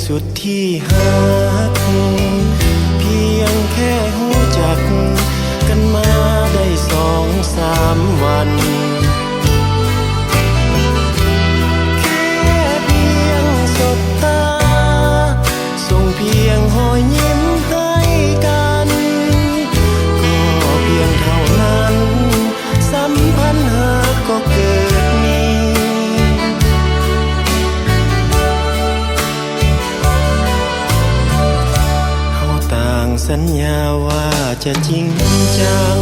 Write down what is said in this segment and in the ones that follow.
สุดที่หักเพียงแค่หูจักกันมาได้2-3 วันแค่เพียงสบตาส่งเพียงหอยยิ้มให้กันก็เพียงเท่านั้นสัมพันธ์หาก็เกิดมีสัญญาว่าจะจริงจัง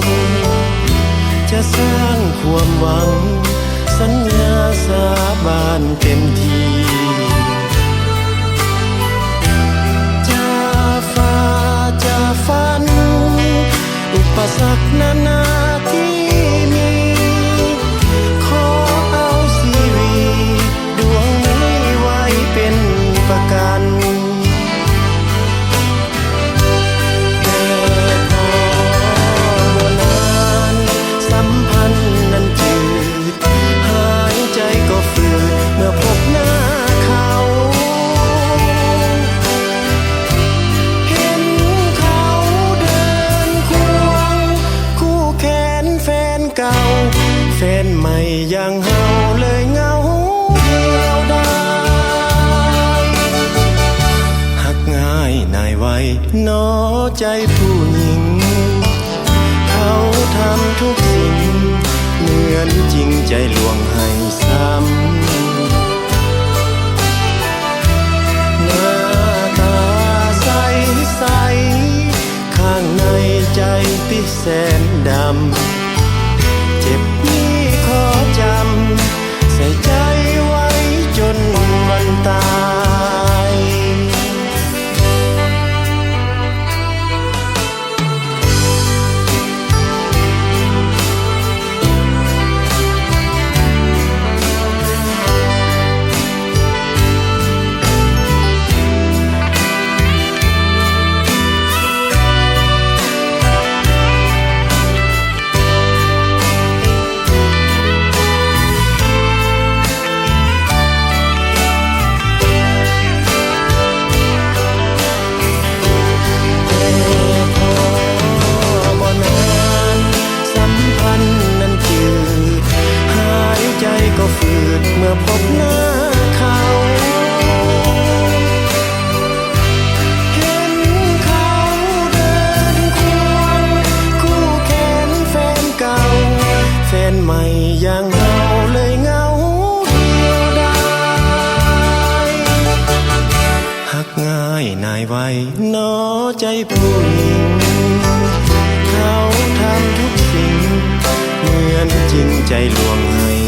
จะสร้างความหวังสัญญาสาบานเต็มทีจะฝ่าจะฟันอุปสรรคนานาที่มีขอเอาชีวิตดวงนี้ไว้เป็นประกันแฟนใหม่ยังเฮาเลยเงาเดียวดายหักง่ายนายไว้นอใจผู้หญิงเขาทำทุกสิ่งเหมือนจริงใจลวงให้ซ้ำหน้าตาใสๆข้างในใจปิแสนดำเจ็บนี้ขอจำใส่ใจไว้จนวันตายก็ฝืดเมื่อพบหน้าเขาเห็นเขาเดินควงคู่แขนแฟนเก่าแฟนใหม่ยังเฮาเลยเงาเดียวดายหักง่ายนายไว้นอใจผู้หญิงเขาทำทุกสิ่งเหมือนจริงใจลวงให้